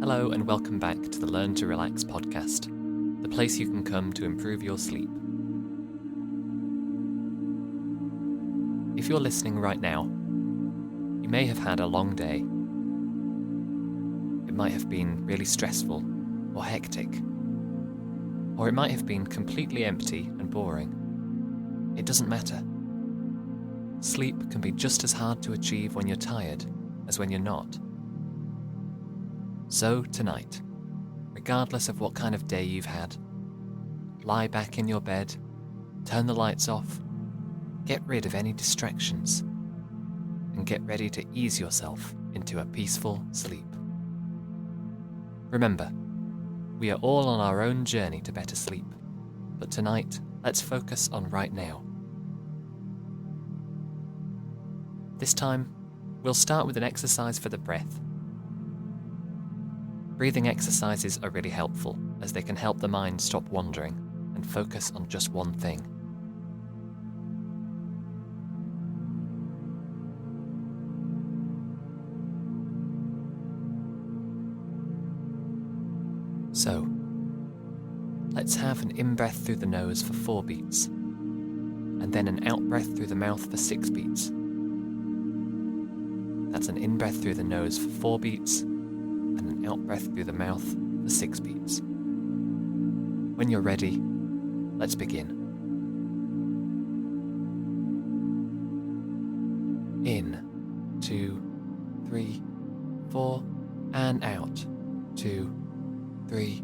Hello and welcome back to the Learn to Relax podcast, the place you can come to improve your sleep. If you're listening right now, you may have had a long day. It might have been really stressful or hectic, or it might have been completely empty and boring. It doesn't matter. Sleep can be just as hard to achieve when you're tired as when you're not. So tonight, regardless of what kind of day you've had, lie back in your bed, turn the lights off, get rid of any distractions, and get ready to ease yourself into a peaceful sleep. Remember, we are all on our own journey to better sleep, but tonight, let's focus on right now. This time, we'll start with an exercise for the breath. Breathing exercises are really helpful, as they can help the mind stop wandering and focus on just one thing. So, let's have an in-breath through the nose for 4 beats, and then an out-breath through the mouth for 6 beats. That's an in-breath through the nose for 4 beats, and an out-breath through the mouth for 6 beats. When you're ready, let's begin. In, 2, 3, 4, and out, 2, 3,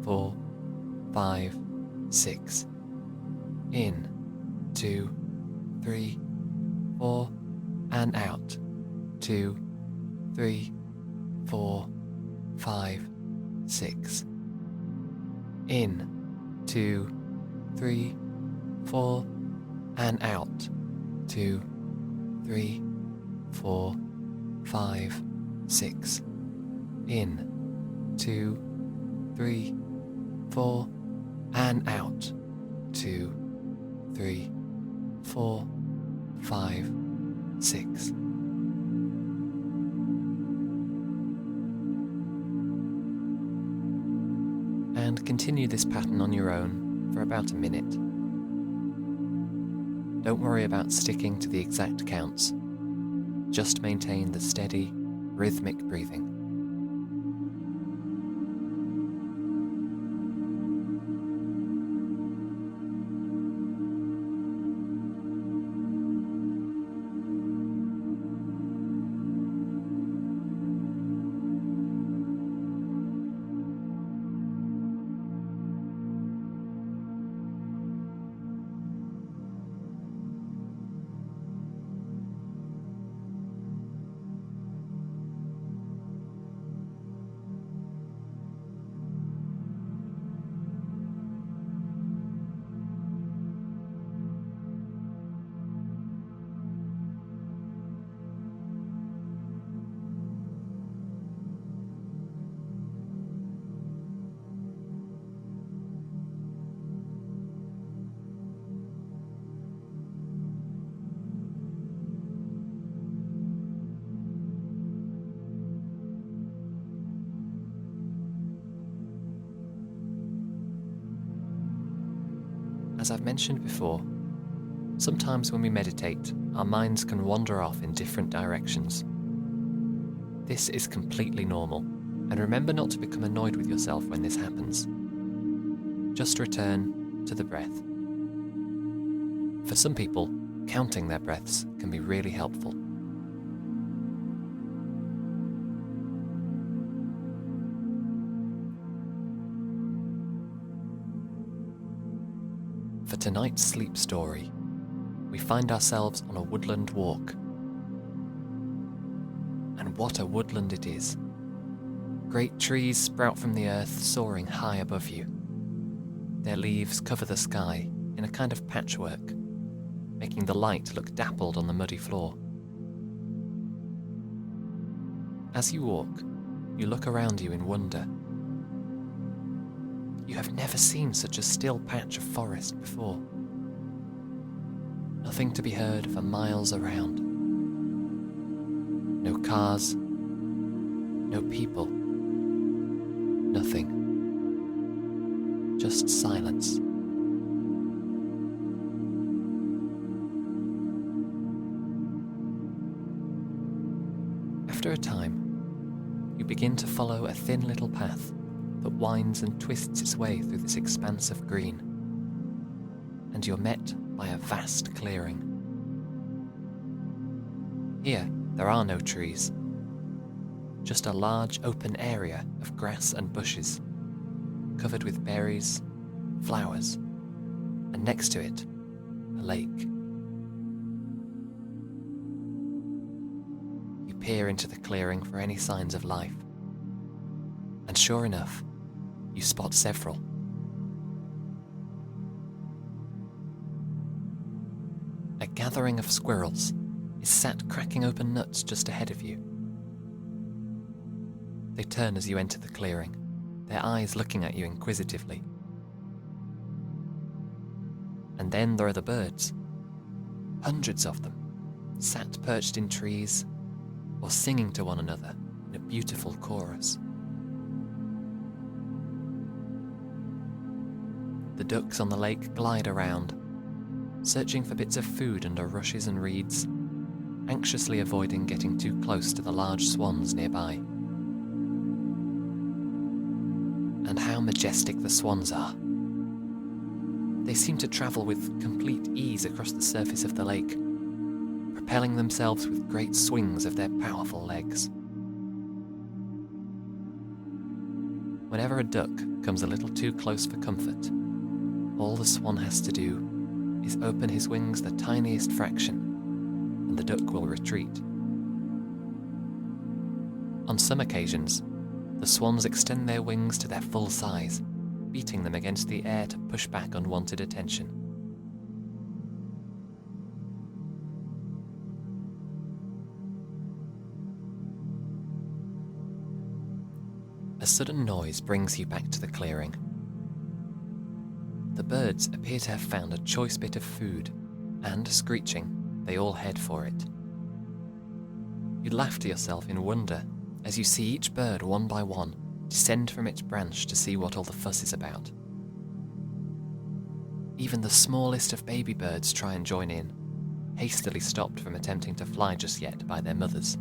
4, 5, 6. In, 2, 3, 4, and out, 2, 3, 4, 5, 6. In, 2, 3, 4, and out, 2, 3, 4, 5, 6. In, 2, 3, 4, and out, 2, 3, 4, 5, 6. And continue this pattern on your own for about a minute. Don't worry about sticking to the exact counts. Just maintain the steady, rhythmic breathing. As I've mentioned before, sometimes when we meditate, our minds can wander off in different directions. This is completely normal, and remember not to become annoyed with yourself when this happens. Just return to the breath. For some people, counting their breaths can be really helpful. For tonight's sleep story, we find ourselves on a woodland walk. And what a woodland it is. Great trees sprout from the earth, soaring high above you. Their leaves cover the sky in a kind of patchwork, making the light look dappled on the muddy floor. As you walk, you look around you in wonder. You have never seen such a still patch of forest before. Nothing to be heard for miles around. No cars, no people, just silence. After a time, you begin to follow a thin little path that winds and twists its way through this expanse of green, and you're met by a vast clearing. Here, there are no trees, just a large open area of grass and bushes, covered with berries, flowers, and next to it, a lake. You peer into the clearing for any signs of life, and sure enough, you spot several. A gathering of squirrels is sat cracking open nuts just ahead of you. They turn as you enter the clearing, their eyes looking at you inquisitively. And then there are the birds, hundreds of them, sat perched in trees or singing to one another in a beautiful chorus. The ducks on the lake glide around, searching for bits of food under rushes and reeds, anxiously avoiding getting too close to the large swans nearby. And how majestic the swans are. They seem to travel with complete ease across the surface of the lake, propelling themselves with great swings of their powerful legs. Whenever a duck comes a little too close for comfort, all the swan has to do is open his wings the tiniest fraction, and the duck will retreat. On some occasions, the swans extend their wings to their full size, beating them against the air to push back unwanted attention. A sudden noise brings you back to the clearing. The birds appear to have found a choice bit of food, and, screeching, they all head for it. You laugh to yourself in wonder as you see each bird one by one descend from its branch to see what all the fuss is about. Even the smallest of baby birds try and join in, hastily stopped from attempting to fly just yet by their mothers.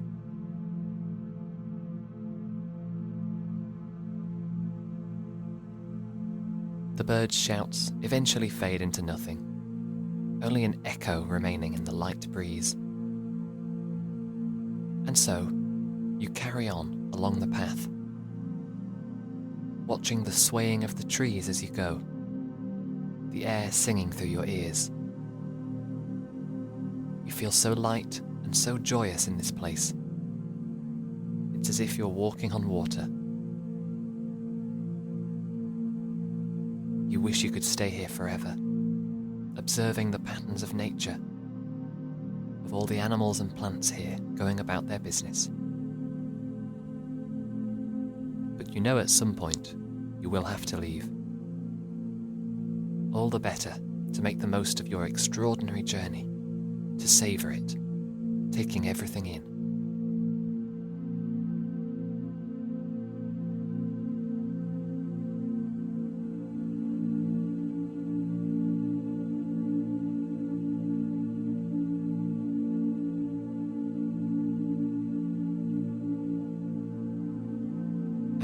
The birds' shouts eventually fade into nothing, only an echo remaining in the light breeze. And so, you carry on along the path, watching the swaying of the trees as you go, the air singing through your ears. You feel so light and so joyous in this place. It's as if you're walking on water. You wish you could stay here forever, observing the patterns of nature, of all the animals and plants here going about their business. But you know at some point you will have to leave. All the better to make the most of your extraordinary journey, to savor it, taking everything in.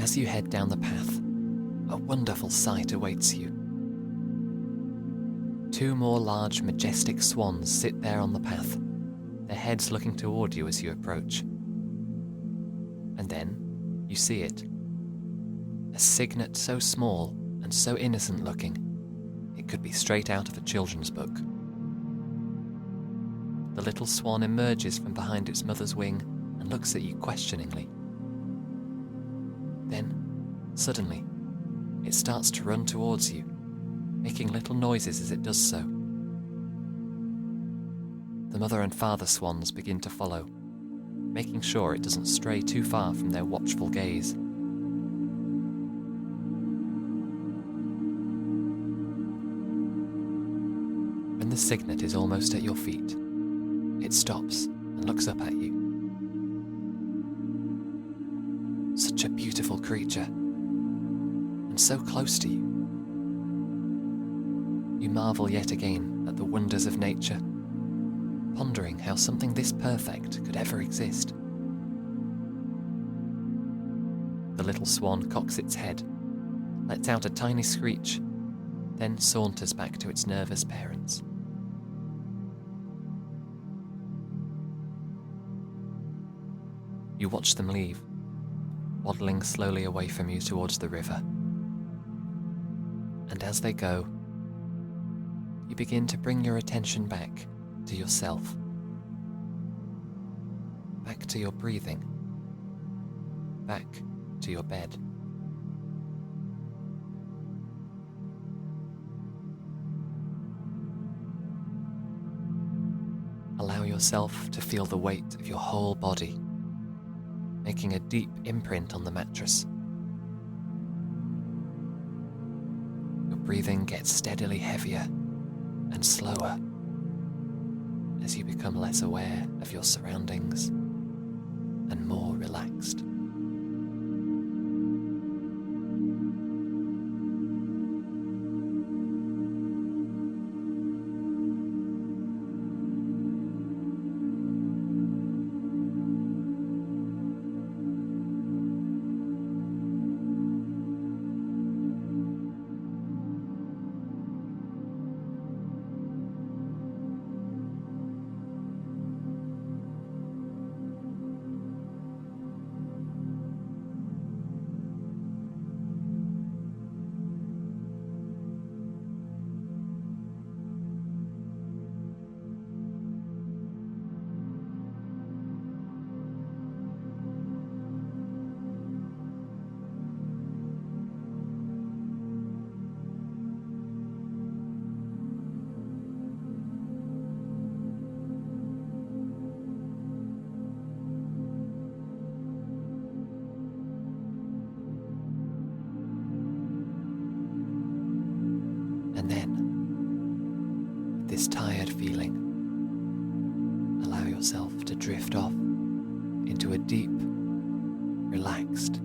As you head down the path, a wonderful sight awaits you. 2 more large, majestic swans sit there on the path, their heads looking toward you as you approach. And then, you see it. A cygnet so small and so innocent looking, it could be straight out of a children's book. The little swan emerges from behind its mother's wing and looks at you questioningly. Then, suddenly, it starts to run towards you, making little noises as it does so. The mother and father swans begin to follow, making sure it doesn't stray too far from their watchful gaze. When the cygnet is almost at your feet, it stops and looks up at you. Such a beautiful creature, and so close to you. You marvel yet again at the wonders of nature, pondering how something this perfect could ever exist. The little swan cocks its head, lets out a tiny screech, then saunters back to its nervous parents. You watch them leave, waddling slowly away from you towards the river. And as they go, you begin to bring your attention back to yourself, back to your breathing, back to your bed. Allow yourself to feel the weight of your whole body, making a deep imprint on the mattress. Your breathing gets steadily heavier and slower as you become less aware of your surroundings and more relaxed. And then, with this tired feeling, allow yourself to drift off into a deep, relaxed